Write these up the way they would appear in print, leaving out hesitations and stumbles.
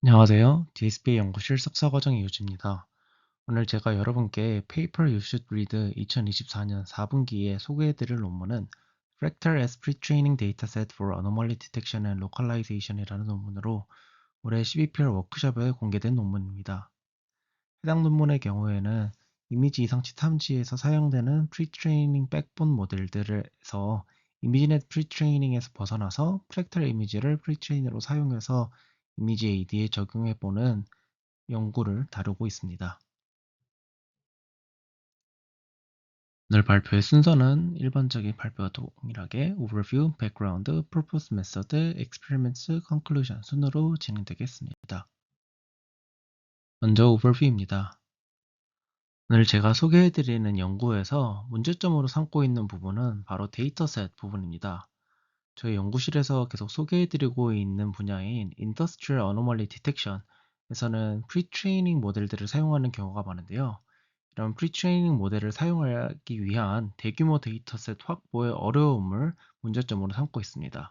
안녕하세요. DSP 연구실 석사과정 이유지입니다. 오늘 제가 여러분께 Paper You Should Read 2024년 4분기에 소개해드릴 논문은 Fractal as Pre-training Dataset for Anomaly Detection and Localization이라는 논문으로 올해 12PR 워크숍에 공개된 논문입니다. 해당 논문의 경우에는 이미지 이상치 탐지에서 사용되는 Pre-training Backbone 모델들에서 이미지넷 Pre-training에서 벗어나서 프랙탈 이미지를 Pre-train으로 사용해서 이미지 AD에 적용해보는 연구를 다루고 있습니다. 오늘 발표의 순서는 일반적인 발표와 동일하게 Overview, Background, Purpose, Method, Experiments, Conclusion 순으로 진행되겠습니다. 먼저 Overview입니다. 오늘 제가 소개해드리는 연구에서 문제점으로 삼고 있는 부분은 바로 데이터셋 부분입니다. 저희 연구실에서 계속 소개해드리고 있는 분야인 Industrial Anomaly Detection에서는 Pre-training 모델들을 사용하는 경우가 많은데요. 이런 프리트레이닝 모델을 사용하기 위한 대규모 데이터셋 확보의 어려움을 문제점으로 삼고 있습니다.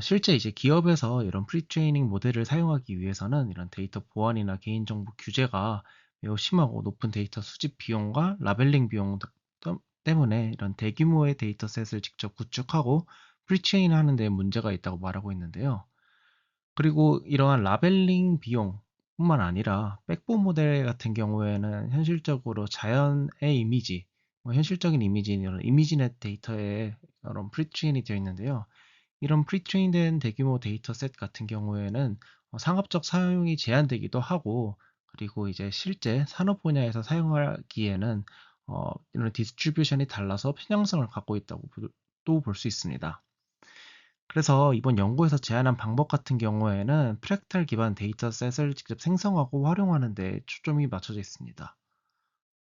실제 이제 기업에서 이런 프리트레이닝 모델을 사용하기 위해서는 이런 데이터 보안이나 개인정보 규제가 매우 심하고 높은 데이터 수집 비용과 라벨링 비용 때문에 이런 대규모의 데이터셋을 직접 구축하고 프리트레인 하는 데 문제가 있다고 말하고 있는데요. 그리고 이러한 라벨링 비용뿐만 아니라 백본 모델 같은 경우에는 현실적으로 자연의 이미지, 현실적인 이미지인 이런 이미지넷 데이터에 이런 프리트레인이 되어 있는데요. 이런 프리트레인된 대규모 데이터셋 같은 경우에는 상업적 사용이 제한되기도 하고, 그리고 이제 실제 산업 분야에서 사용하기에는 이런 디스트리뷰션이 달라서 편향성을 갖고 있다고 또 볼 수 있습니다. 그래서 이번 연구에서 제안한 방법 같은 경우에는 프랙탈 기반 데이터셋을 직접 생성하고 활용하는 데 초점이 맞춰져 있습니다.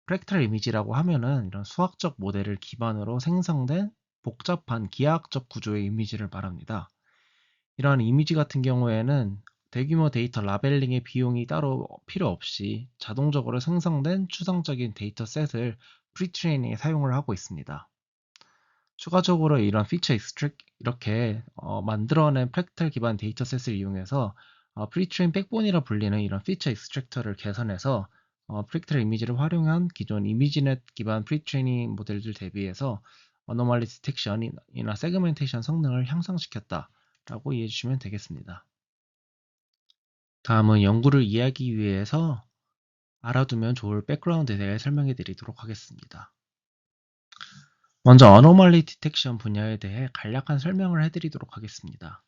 프랙탈 이미지라고 하면은 이런 수학적 모델을 기반으로 생성된 복잡한 기하학적 구조의 이미지를 말합니다. 이러한 이미지 같은 경우에는 대규모 데이터 라벨링의 비용이 따로 필요 없이 자동적으로 생성된 추상적인 데이터셋을 프리트레이닝에 사용을 하고 있습니다. 추가적으로 이런 피처 익스트랙 이렇게 만들어낸 프랙탈 기반 데이터셋을 이용해서 프리트레인 백본이라 불리는 이런 피처 익스트랙터를 개선해서 프랙탈 이미지를 활용한 기존 이미지넷 기반 프리트레이닝 모델들 대비해서 어노멀리 디텍션이나 세그멘테이션 성능을 향상시켰다라고 이해해 주시면 되겠습니다. 다음은 연구를 이해하기 위해서 알아두면 좋을 백그라운드에 대해 설명해 드리도록 하겠습니다. 먼저 어노멀리 디텍션 분야에 대해 간략한 설명을 해드리도록 하겠습니다.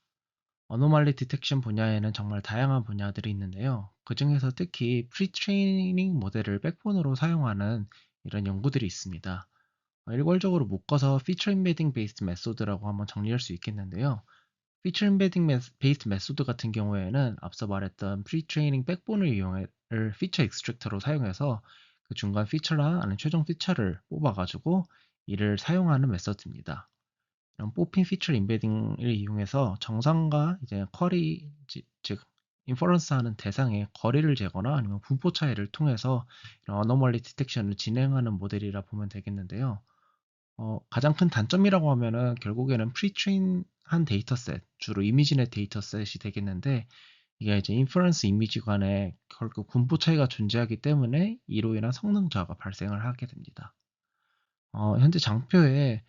어노멀리 디텍션 분야에는 정말 다양한 분야들이 있는데요. 그 중에서 특히 프리트레이닝 모델을 백본으로 사용하는 이런 연구들이 있습니다. 일괄적으로 묶어서 피처 인베딩 베이스드 메소드라고 한번 정리할 수 있겠는데요. 피처 인베딩 베이스드 메소드 같은 경우에는 앞서 말했던 프리트레이닝 백본을 이용해 피처 익스트랙터로 사용해서 그 중간 피처나 아니면 최종 피처를 뽑아가지고 이를 사용하는 메서드입니다. 이런 뽑힌 피처 인베딩을 이용해서 정상과 이제 쿼리 즉 인퍼런스하는 대상의 거리를 재거나 아니면 분포 차이를 통해서 이런 어노멀리 디텍션을 진행하는 모델이라 보면 되겠는데요. 가장 큰 단점이라고 하면은 결국에는 프리트레인한 데이터셋, 주로 이미지넷 데이터셋이 되겠는데 이게 이제 인퍼런스 이미지 간에 결국 분포 차이가 존재하기 때문에 이로 인한 성능 저하가 발생을 하게 됩니다. 현재 장표에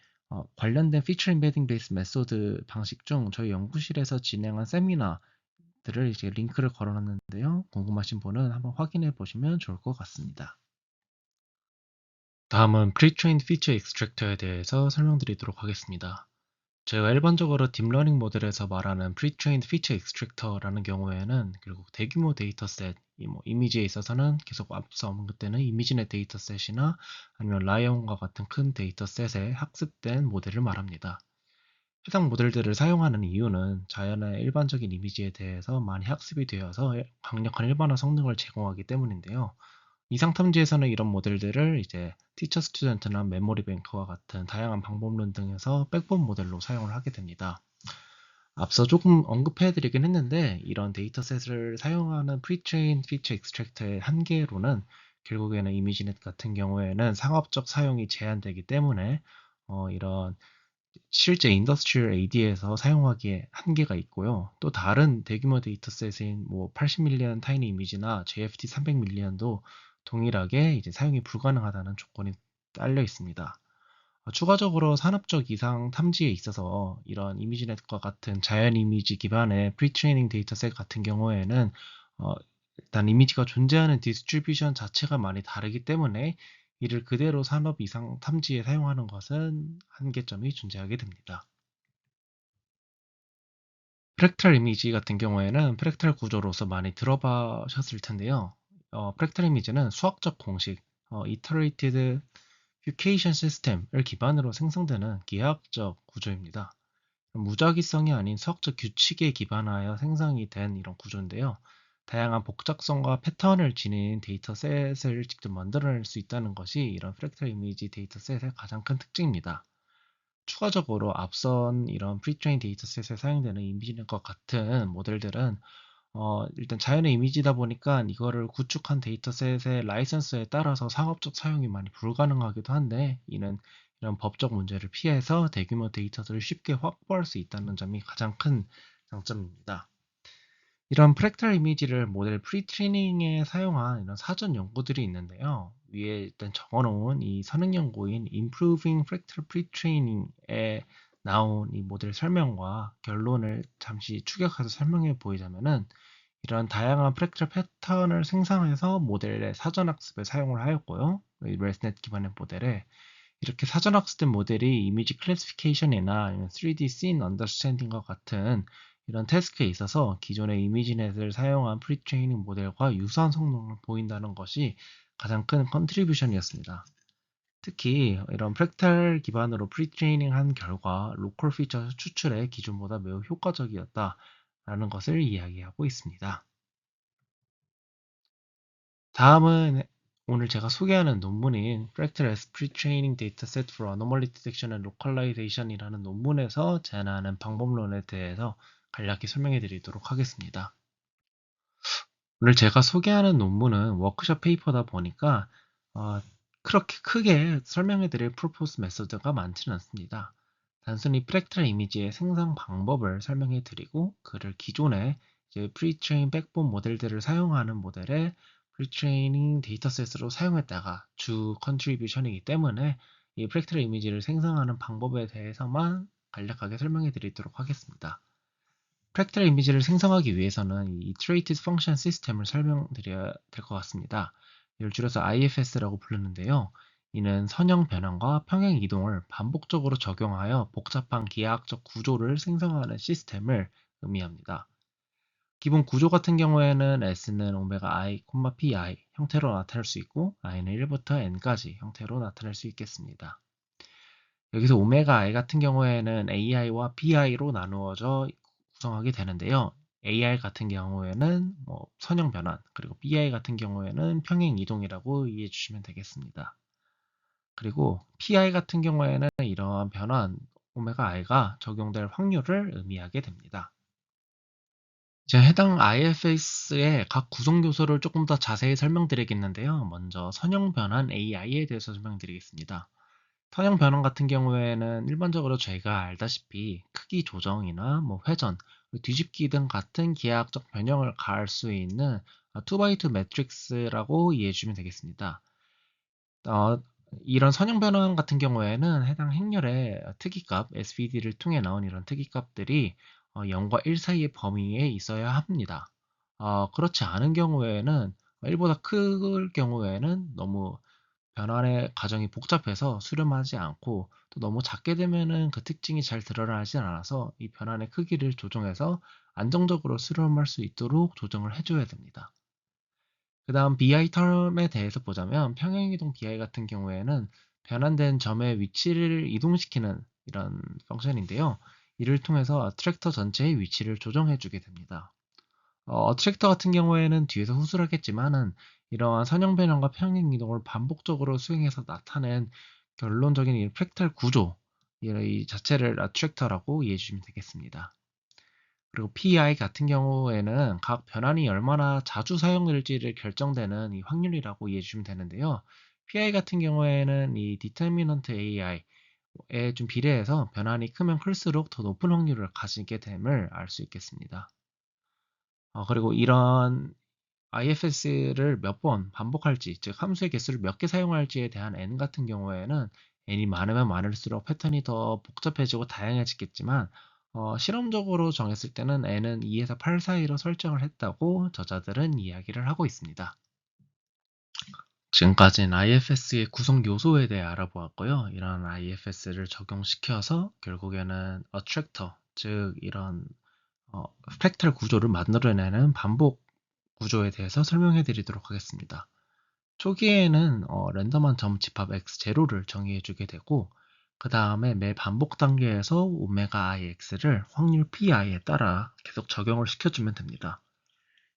관련된 피처 인베딩 베이스 메소드 방식 중 저희 연구실에서 진행한 세미나들을 이제 링크를 걸어놨는데요. 궁금하신 분은 한번 확인해 보시면 좋을 것 같습니다. 다음은 Pre-trained Feature Extractor에 대해서 설명드리도록 하겠습니다. 제가 일반적으로 딥러닝 모델에서 말하는 Pre-trained Feature Extractor라는 경우에는 결국 대규모 데이터셋, 이미지에 있어서는 계속 앞서 언급되는 이미지넷 데이터셋이나 아니면 라이온과 같은 큰 데이터셋에 학습된 모델을 말합니다. 해당 모델들을 사용하는 이유는 자연의 일반적인 이미지에 대해서 많이 학습이 되어서 강력한 일반화 성능을 제공하기 때문인데요. 이상 탐지에서는 이런 모델들을 이제 티처 스튜던트나 메모리 뱅크와 같은 다양한 방법론 등에서 백본 모델로 사용을 하게 됩니다. 앞서 조금 언급해드리긴 했는데 이런 데이터셋을 사용하는 프리트레인 피처 익스트랙터의 한계로는 결국에는 이미지넷 같은 경우에는 상업적 사용이 제한되기 때문에 이런 실제 인더스트리얼 AD에서 사용하기에 한계가 있고요. 또 다른 대규모 데이터셋인 뭐 80밀리언 타이니 이미지나 JFT 300밀리언도 동일하게 이제 사용이 불가능하다는 조건이 딸려 있습니다. 추가적으로 산업적 이상 탐지에 있어서 이런 이미지넷과 같은 자연 이미지 기반의 프리트레이닝 데이터셋 같은 경우에는 어, 일단 이미지가 존재하는 디스트리뷰션 자체가 많이 다르기 때문에 이를 그대로 산업 이상 탐지에 사용하는 것은 한계점이 존재하게 됩니다. 프랙탈 이미지 같은 경우에는 프랙탈 구조로서 많이 들어보셨을 텐데요. 프랙탈 이미지는 수학적 공식, Iterated Fucation System을 기반으로 생성되는 기하학적 구조입니다. 무작위성이 아닌 수학적 규칙에 기반하여 생성이 된 이런 구조인데요. 다양한 복잡성과 패턴을 지닌 데이터셋을 직접 만들어낼 수 있다는 것이 이런 프랙탈 이미지 데이터셋의 가장 큰 특징입니다. 추가적으로 앞선 이런 프리트레인 데이터셋에 사용되는 이미지넷과 같은 모델들은 일단 자연의 이미지다 보니까 이거를 구축한 데이터셋의 라이선스에 따라서 상업적 사용이 많이 불가능하기도 한데 이는 이런 법적 문제를 피해서 대규모 데이터들을 쉽게 확보할 수 있다는 점이 가장 큰 장점입니다. 이런 프랙탈 이미지를 모델 프리트레이닝에 사용한 이런 사전 연구들이 있는데요. 위에 일단 적어놓은 이 선행 연구인 Improving Fractal Pre-training에 나온 이 모델 설명과 결론을 잠시 추격해서 설명해 보이자면은 이런 다양한 프랙탈 패턴을 생성해서 모델의 사전 학습에 사용을 하였고요. 이 레스넷 기반의 모델에 이렇게 사전 학습된 모델이 이미지 클래시피케이션이나 아니면 3D 씬 언더스탠딩과 같은 이런 태스크에 있어서 기존의 이미지넷을 사용한 프리트레이닝 모델과 유사한 성능을 보인다는 것이 가장 큰 컨트리뷰션이었습니다. 특히 이런 프랙탈 기반으로 프리트레이닝 한 결과 로컬 피처 추출에 기존보다 매우 효과적이었다라는 것을 이야기하고 있습니다. 다음은 오늘 제가 소개하는 논문인 Fractal as Pre-training Dataset for Anomaly Detection and Localization이라는 논문에서 제안하는 방법론에 대해서 간략히 설명해 드리도록 하겠습니다. 오늘 제가 소개하는 논문은 워크숍 페이퍼다 보니까 어, 그렇게 크게 설명해 드릴 프로포스 메소드가 많지는 않습니다. 단순히 프랙탈 이미지의 생성 방법을 설명해 드리고 그를 기존의 이제 프리트레인 백본 모델들을 사용하는 모델의 프리트레이닝 데이터셋으로 사용했다가 주 컨트리뷰션이기 때문에 이 프랙탈 이미지를 생성하는 방법에 대해서만 간략하게 설명해 드리도록 하겠습니다. 프랙탈 이미지를 생성하기 위해서는 이 Iterated Function System을 설명드려야 될 것 같습니다. 이를 줄여서 IFS라고 부르는데요. 이는 선형 변환과 평행 이동을 반복적으로 적용하여 복잡한 기하학적 구조를 생성하는 시스템을 의미합니다. 기본 구조 같은 경우에는 S는 오메가 i, pi 형태로 나타낼 수 있고 i는 1부터 n까지 형태로 나타낼 수 있겠습니다. 여기서 오메가 i 같은 경우에는 ai와 pi로 나누어져 구성하게 되는데요. AI 같은 경우에는 뭐 선형 변환, 그리고 BI 같은 경우에는 평행 이동이라고 이해해 주시면 되겠습니다. 그리고 PI 같은 경우에는 이러한 변환 오메가 i가 적용될 확률을 의미하게 됩니다. 이제 해당 IFS의 각 구성 요소를 조금 더 자세히 설명드리겠는데요. 먼저 선형 변환 AI에 대해서 설명드리겠습니다. 선형 변환 같은 경우에는 일반적으로 저희가 알다시피 크기 조정이나 뭐 회전, 뒤집기 등 같은 기하학적 변형을 가할 수 있는 2x2 매트릭스라고 이해해 주시면 되겠습니다. 어, 이런 선형 변환 같은 경우에는 해당 행렬의 특이값, SVD를 통해 나온 이런 특이값들이 0과 1 사이의 범위에 있어야 합니다. 그렇지 않은 경우에는 1보다 클 경우에는 너무 변환의 과정이 복잡해서 수렴하지 않고 또 너무 작게 되면은 그 특징이 잘 드러나지 않아서 이 변환의 크기를 조정해서 안정적으로 수렴할 수 있도록 조정을 해줘야 됩니다. 그 다음 BI 텀에 대해서 보자면 평행이동 BI 같은 경우에는 변환된 점의 위치를 이동시키는 이런 펑션인데요. 이를 통해서 트랙터 전체의 위치를 조정해 주게 됩니다. 트랙터 같은 경우에는 뒤에서 후술하겠지만은 이러한 선형 변형과 평행 이동을 반복적으로 수행해서 나타낸 결론적인 이 프랙탈 구조 이 자체를 트랙터라고 이해해 주시면 되겠습니다. 그리고 PI 같은 경우에는 각 변환이 얼마나 자주 사용될지를 결정되는 이 확률이라고 이해해 주시면 되는데요. PI 같은 경우에는 이 Determinant AI 좀 비례해서 변환이 크면 클수록 더 높은 확률을 가지게 됨을 알 수 있겠습니다. 그리고 이런 IFS를 몇 번 반복할지, 즉 함수의 개수를 몇 개 사용할지에 대한 n 같은 경우에는 n이 많으면 많을수록 패턴이 더 복잡해지고 다양해지겠지만 실험적으로 정했을 때는 n은 2에서 8 사이로 설정을 했다고 저자들은 이야기를 하고 있습니다. 지금까지는 IFS의 구성 요소에 대해 알아보았고요. 이런 IFS를 적용시켜서 결국에는 attractor, 즉 이런 프랙탈 구조를 만들어내는 반복 구조에 대해서 설명해 드리도록 하겠습니다. 초기에는 랜덤한 점 집합 x0를 정의해 주게 되고 그 다음에 매 반복 단계에서 오메가 ix를 확률 pi에 따라 계속 적용을 시켜주면 됩니다.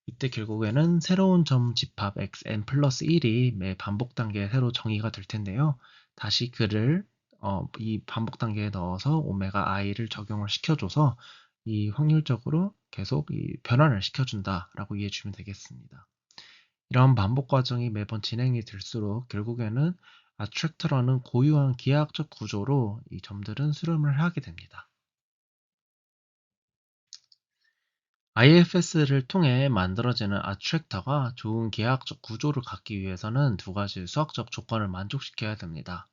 이때 결국에는 새로운 점 집합 xn 플러스 1이 매 반복 단계에 새로 정의가 될 텐데요. 다시 그를 이 반복 단계에 넣어서 오메가 i를 적용을 시켜줘서 이 확률적으로 계속 이 변환을 시켜준다라고 이해해 주면 되겠습니다. 이런 반복 과정이 매번 진행이 될수록 결국에는 attractor라는 고유한 기하학적 구조로 이 점들은 수렴을 하게 됩니다. IFS를 통해 만들어지는 attractor가 좋은 기하학적 구조를 갖기 위해서는 두 가지 수학적 조건을 만족시켜야 됩니다.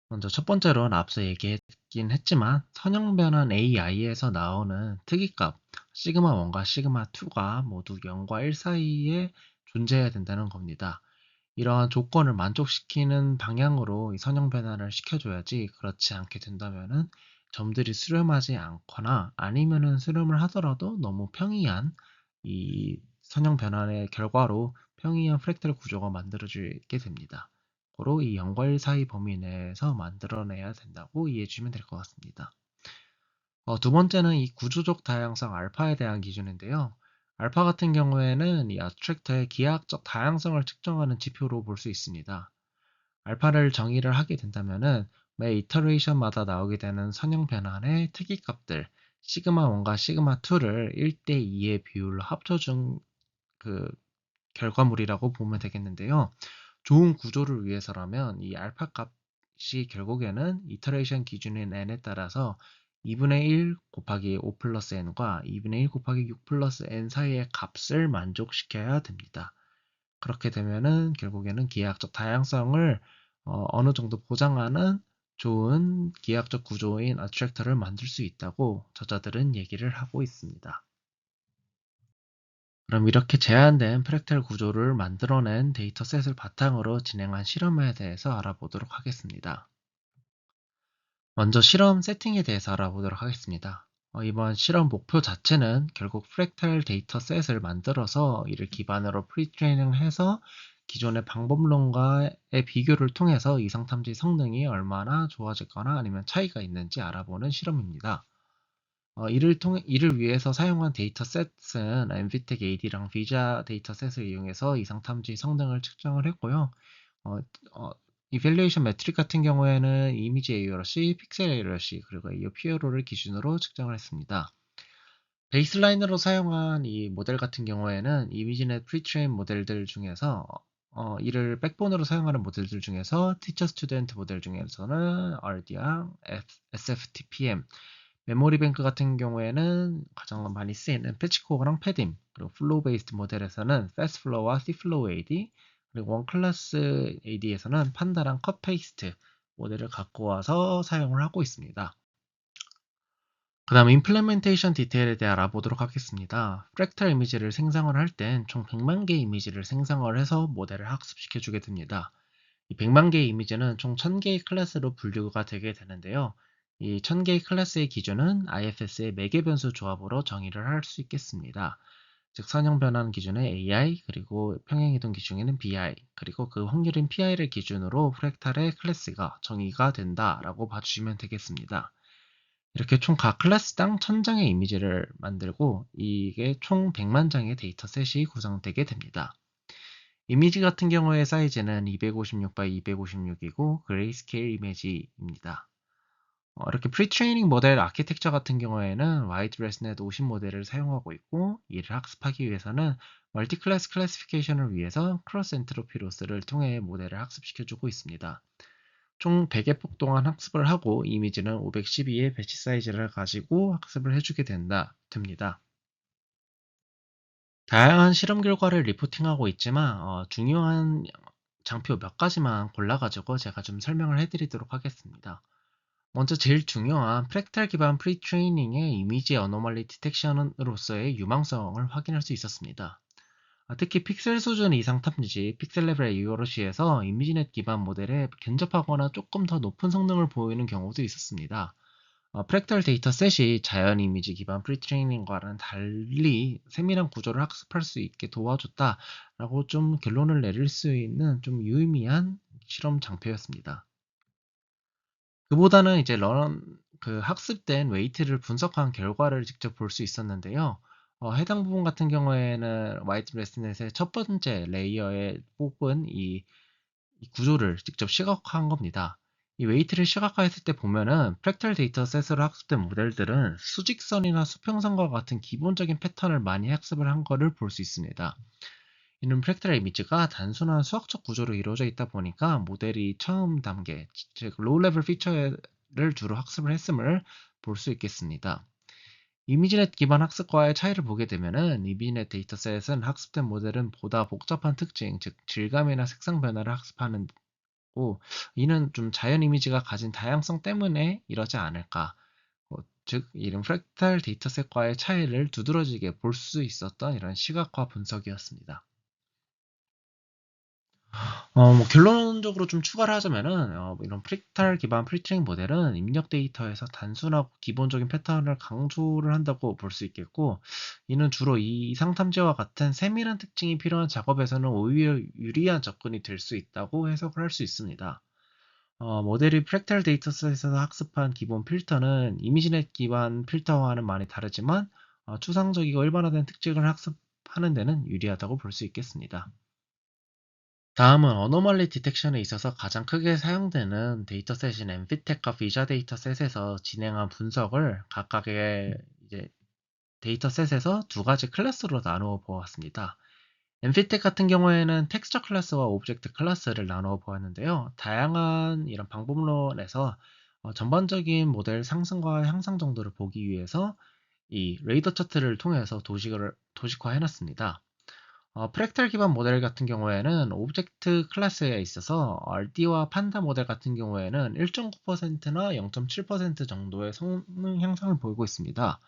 먼저 첫 번째로는 앞서 얘기했긴 했지만 선형 변환 AI에서 나오는 특이값 시그마 1과 시그마 2가 모두 0과 1 사이에 존재해야 된다는 겁니다. 이러한 조건을 만족시키는 방향으로 이 선형 변환을 시켜줘야지 그렇지 않게 된다면은 점들이 수렴하지 않거나 아니면은 수렴을 하더라도 너무 평이한 이 선형 변환의 결과로 평이한 프랙탈 구조가 만들어지게 됩니다. 고로 이 0과 1 사이 범위 내에서 만들어내야 된다고 이해해 주시면 될 것 같습니다. 두 번째는 이 구조적 다양성 알파에 대한 기준인데요. 알파 같은 경우에는 이 아트랙터의 기하학적 다양성을 측정하는 지표로 볼 수 있습니다. 알파를 정의를 하게 된다면은 매 이터레이션마다 나오게 되는 선형 변환의 특이값들 시그마 1과 시그마 2를 1대 2의 비율로 합쳐준 그 결과물이라고 보면 되겠는데요. 좋은 구조를 위해서라면 이 알파 값이 결국에는 이터레이션 기준인 n에 따라서 2분의 1 곱하기 5 플러스 n과 2분의 1 곱하기 6 플러스 n 사이의 값을 만족시켜야 됩니다. 그렇게 되면은 결국에는 기하학적 다양성을 어느 정도 보장하는 좋은 기하학적 구조인 attractor를 만들 수 있다고 저자들은 얘기를 하고 있습니다. 그럼 이렇게 제한된 프랙탈 구조를 만들어낸 데이터셋을 바탕으로 진행한 실험에 대해서 알아보도록 하겠습니다. 먼저 실험 세팅에 대해서 알아보도록 하겠습니다. 이번 실험 목표 자체는 결국 프랙탈 데이터셋을 만들어서 이를 기반으로 프리트레이닝을 해서 기존의 방법론과의 비교를 통해서 이상탐지 성능이 얼마나 좋아졌거나 아니면 차이가 있는지 알아보는 실험입니다. 이를 위해서 사용한 데이터셋은 엔비텍 AD랑 비자 데이터셋을 이용해서 이상탐지 성능을 측정을 했고요. 어, 어, 이밸류에이션 매트릭 같은 경우에는 이미지 에이어러시, 픽셀 에이어러시, 그리고 AOPRO를 기준으로 측정을 했습니다. 베이스라인으로 사용한 이 모델 같은 경우에는 이미지넷 프리트레인 모델들 중에서 이를 백본으로 사용하는 모델들 중에서 티처 스튜던트 모델 중에서는 RD랑 SFTPM, 메모리 뱅크 같은 경우에는 가장 많이 쓰이는 패치코어랑 패딤, 그리고 플로우 베이스드 모델에서는 패스플로우와 Cflow AD, 그리고 원클래스 AD에서는 판다랑 컷페이스트 모델을 갖고 와서 사용을 하고 있습니다. 그 다음 임플레멘테이션 디테일에 대해 알아보도록 하겠습니다. 프랙탈 이미지를 생성을 할 땐 총 100만 개의 이미지를 생성을 해서 모델을 학습시켜 주게 됩니다. 이 100만 개의 이미지는 총 1000개의 클래스로 분류가 되게 되는데요. 이 1000개의 클래스의 기준은 IFS의 매개 변수 조합으로 정의를 할 수 있겠습니다. 즉 선형 변환 기준의 AI, 그리고 평행 이동 기준에는 BI, 그리고 그 확률인 PI를 기준으로 프랙탈의 클래스가 정의가 된다라고 봐주시면 되겠습니다. 이렇게 총 각 클래스당 1000장의 이미지를 만들고 이게 총 100만 장의 데이터셋이 구성되게 됩니다. 이미지 같은 경우의 사이즈는 256 x 256이고 그레이스케일 이미지입니다. 이렇게 프리트레이닝 모델 아키텍처 같은 경우에는 와이드레스넷 50 모델을 사용하고 있고 이를 학습하기 위해서는 멀티클래스 클래시피케이션을 위해서 크로스 엔트로피 로스를 통해 모델을 학습시켜주고 있습니다. 총 100의 폭 동안 학습을 하고 이미지는 512의 배치 사이즈를 가지고 학습을 해주게 됩니다. 다양한 실험 결과를 리포팅하고 있지만 중요한 장표 몇 가지만 골라가지고 제가 좀 설명을 해드리도록 하겠습니다. 먼저 제일 중요한 프랙탈 기반 프리트레이닝의 이미지 어노멀리 디텍션으로서의 유망성을 확인할 수 있었습니다. 특히 픽셀 수준 이상 탐지, 픽셀 레벨의 URC에서 이미지넷 기반 모델에 근접하거나 조금 더 높은 성능을 보이는 경우도 있었습니다. 프랙탈 데이터셋이 자연 이미지 기반 프리트레이닝과는 달리 세밀한 구조를 학습할 수 있게 도와줬다라고 좀 결론을 내릴 수 있는 좀 유의미한 실험 장표였습니다. 그보다는 이제 그 학습된 웨이트를 분석한 결과를 직접 볼 수 있었는데요. 해당 부분 같은 경우에는 와이드 레슨넷의 첫 번째 레이어에 뽑은 이 구조를 직접 시각화한 겁니다. 이 웨이트를 시각화했을 때 보면은 프랙탈 데이터셋으로 학습된 모델들은 수직선이나 수평선과 같은 기본적인 패턴을 많이 학습을 한 거를 볼 수 있습니다. 이는 프랙탈 이미지가 단순한 수학적 구조로 이루어져 있다 보니까 모델이 처음 단계, 즉 로우 레벨 피처를 주로 학습을 했음을 볼 수 있겠습니다. 이미지넷 기반 학습과의 차이를 보게 되면은 이미지넷 데이터셋은 학습된 모델은 보다 복잡한 특징, 즉 질감이나 색상 변화를 학습하는 고 이는 좀 자연 이미지가 가진 다양성 때문에 이러지 않을까. 즉 이런 프랙탈 데이터셋과의 차이를 두드러지게 볼 수 있었던 이런 시각화 분석이었습니다. 뭐 결론적으로 좀 추가를 하자면은 이런 프랙탈 기반 프리트레이닝 모델은 입력 데이터에서 단순하고 기본적인 패턴을 강조를 한다고 볼 수 있겠고, 이는 주로 이 이상 탐지와 같은 세밀한 특징이 필요한 작업에서는 오히려 유리한 접근이 될 수 있다고 해석을 할 수 있습니다. 모델이 프랙탈 데이터셋에서 학습한 기본 필터는 이미지넷 기반 필터와는 많이 다르지만 추상적이고 일반화된 특징을 학습하는 데는 유리하다고 볼 수 있겠습니다. 다음은 어노멀리 디텍션에 있어서 가장 크게 사용되는 데이터셋인 엠피텍과 비자 데이터셋에서 진행한 분석을 각각의 이제 데이터셋에서 두 가지 클래스로 나누어 보았습니다. 엠피텍 같은 경우에는 텍스처 클래스와 오브젝트 클래스를 나누어 보았는데요. 다양한 이런 방법론에서 전반적인 모델 상승과 향상 정도를 보기 위해서 이 레이더 차트를 통해서 도식화해 놨습니다. 프랙탈 기반 모델 같은 경우에는 오브젝트 클래스에 있어서 RD와 판다 모델 같은 경우에는 1.9%나 0.7% 정도의 성능 향상을 보이고 있습니다.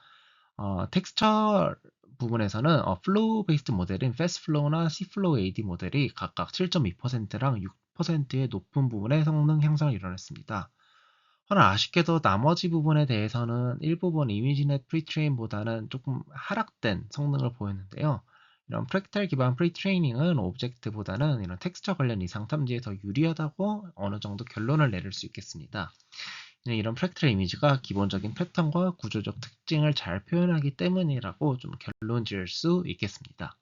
텍스처 부분에서는 플로우 베이스드 모델인 패스트플로우나 Cflow AD 모델이 각각 7.2%랑 6%의 높은 부분의 성능 향상을 이뤄냈습니다. 허나 아쉽게도 나머지 부분에 대해서는 일부분 이미지넷 프리트레인보다는 조금 하락된 성능을 보였는데요. 이런 프랙탈 기반 프리트레이닝은 오브젝트보다는 이런 텍스처 관련 이상 탐지에 더 유리하다고 어느 정도 결론을 내릴 수 있겠습니다. 이런 프랙탈 이미지가 기본적인 패턴과 구조적 특징을 잘 표현하기 때문이라고 좀 결론 지을 수 있겠습니다.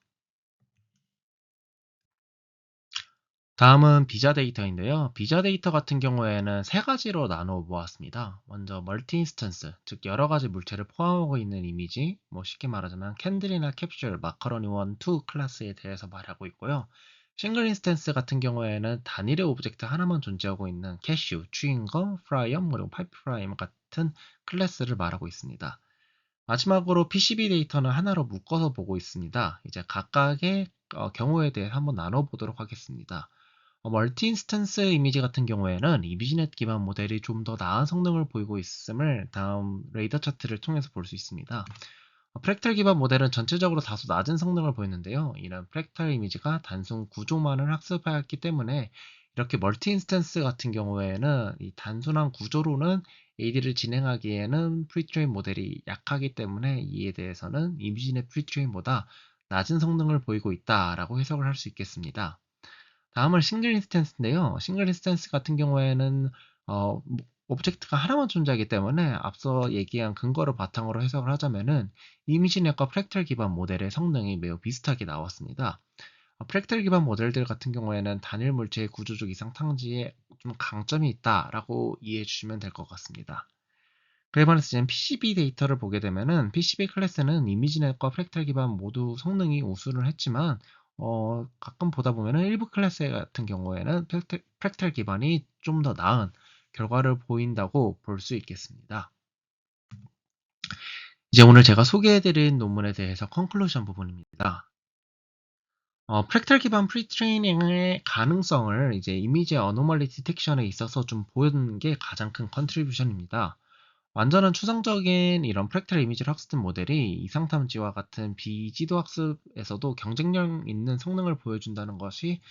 다음은 비자 데이터인데요. 비자 데이터 같은 경우에는 세 가지로 나누어 보았습니다. 먼저 멀티 인스턴스, 즉 여러 가지 물체를 포함하고 있는 이미지, 뭐 쉽게 말하자면 캔들이나 캡슐, 마카로니 1, 2 클래스에 대해서 말하고 있고요. 싱글 인스턴스 같은 경우에는 단일의 오브젝트 하나만 존재하고 있는 캐슈, 추잉검, 프라이엄, 그리고 파이프라임 같은 클래스를 말하고 있습니다. 마지막으로 PCB 데이터는 하나로 묶어서 보고 있습니다. 이제 각각의 경우에 대해 한번 나눠보도록 하겠습니다. 멀티 인스턴스 이미지 같은 경우에는 이미지넷 기반 모델이 좀 더 나은 성능을 보이고 있음을 다음 레이더 차트를 통해서 볼 수 있습니다. 프랙탈 기반 모델은 전체적으로 다소 낮은 성능을 보이는데요. 이런 프랙탈 이미지가 단순 구조만을 학습하였기 때문에 이렇게 멀티 인스턴스 같은 경우에는 이 단순한 구조로는 AD를 진행하기에는 프리트레인 모델이 약하기 때문에 이에 대해서는 이미지넷 프리트레인보다 낮은 성능을 보이고 있다라고 해석을 할 수 있겠습니다. 다음은 싱글 인스턴스인데요. 싱글 인스턴스 같은 경우에는 오브젝트가 하나만 존재하기 때문에 앞서 얘기한 근거를 바탕으로 해석을 하자면은 이미지넷과 프랙탈 기반 모델의 성능이 매우 비슷하게 나왔습니다. 프랙탈 기반 모델들 같은 경우에는 단일 물체의 구조적 이상 탐지에 좀 강점이 있다라고 이해해 주시면 될 것 같습니다. 그에 반해서 지금 PCB 데이터를 보게 되면은 PCB 클래스는 이미지넷과 프랙탈 기반 모두 성능이 우수를 했지만 가끔 보다 보면은 일부 클래스 같은 경우에는 프랙탈 기반이 좀 더 나은 결과를 보인다고 볼 수 있겠습니다. 이제 오늘 제가 소개해드린 논문에 대해서 컨클루션 부분입니다. 프랙탈 기반 프리트레이닝의 가능성을 이제 이미지 어노멀리 디텍션에 있어서 좀 보여준 게 가장 큰 컨트리뷰션입니다. 완전한 추상적인 이런 프랙탈 이미지를 학습된 모델이 이상탐지와 같은 비지도 학습에서도 경쟁력 있는 성능을 보여준다는 것이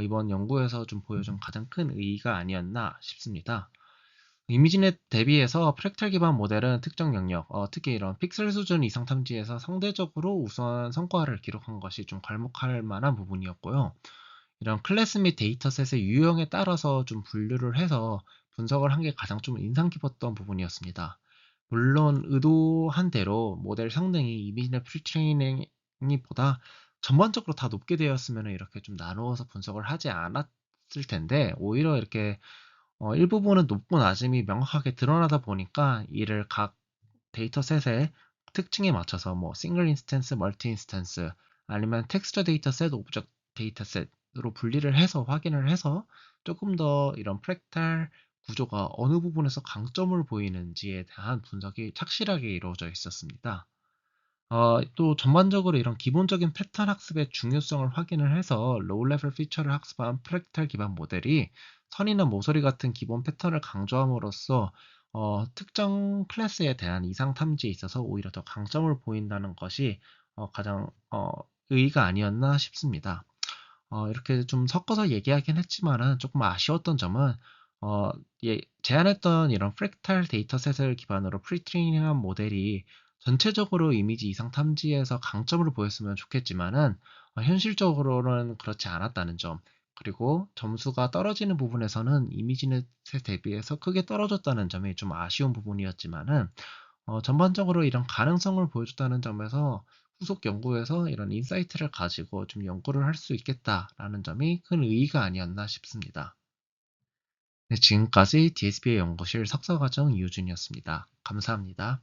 이번 연구에서 좀 보여준 가장 큰 의의가 아니었나 싶습니다. 이미지넷 대비해서 프랙탈 기반 모델은 특정 영역, 특히 이런 픽셀 수준 이상 탐지에서 상대적으로 우수한 성과를 기록한 것이 좀 괄목할 만한 부분이었고요. 이런 클래스 및 데이터셋의 유형에 따라서 좀 분류를 해서 분석을 한 게 가장 좀 인상 깊었던 부분이었습니다. 물론 의도한 대로 모델 성능이 이미지넷 프리트레이닝이 보다 전반적으로 다 높게 되었으면 이렇게 좀 나누어서 분석을 하지 않았을 텐데 오히려 이렇게 일부분은 높고 낮음이 명확하게 드러나다 보니까 이를 각 데이터셋의 특징에 맞춰서 뭐 싱글 인스턴스, 멀티 인스턴스 아니면 텍스처 데이터셋, 오브젝트 데이터셋으로 분리를 해서 확인을 해서 조금 더 이런 프랙탈 구조가 어느 부분에서 강점을 보이는지에 대한 분석이 착실하게 이루어져 있었습니다. 또 전반적으로 이런 기본적인 패턴 학습의 중요성을 확인을 해서 로우 레벨 피처를 학습한 프랙탈 기반 모델이 선이나 모서리 같은 기본 패턴을 강조함으로써 특정 클래스에 대한 이상 탐지에 있어서 오히려 더 강점을 보인다는 것이 가장 의의가 아니었나 싶습니다. 이렇게 좀 섞어서 얘기하긴 했지만은 조금 아쉬웠던 점은 제안했던 이런 프랙탈 데이터셋을 기반으로 프리트레이닝한 모델이 전체적으로 이미지 이상 탐지에서 강점을 보였으면 좋겠지만은 현실적으로는 그렇지 않았다는 점, 그리고 점수가 떨어지는 부분에서는 이미지넷에 대비해서 크게 떨어졌다는 점이 좀 아쉬운 부분이었지만은 전반적으로 이런 가능성을 보여줬다는 점에서 후속 연구에서 이런 인사이트를 가지고 좀 연구를 할 수 있겠다라는 점이 큰 의의가 아니었나 싶습니다. 네, 지금까지 DSB의 연구실 석사과정 이우준이었습니다. 감사합니다.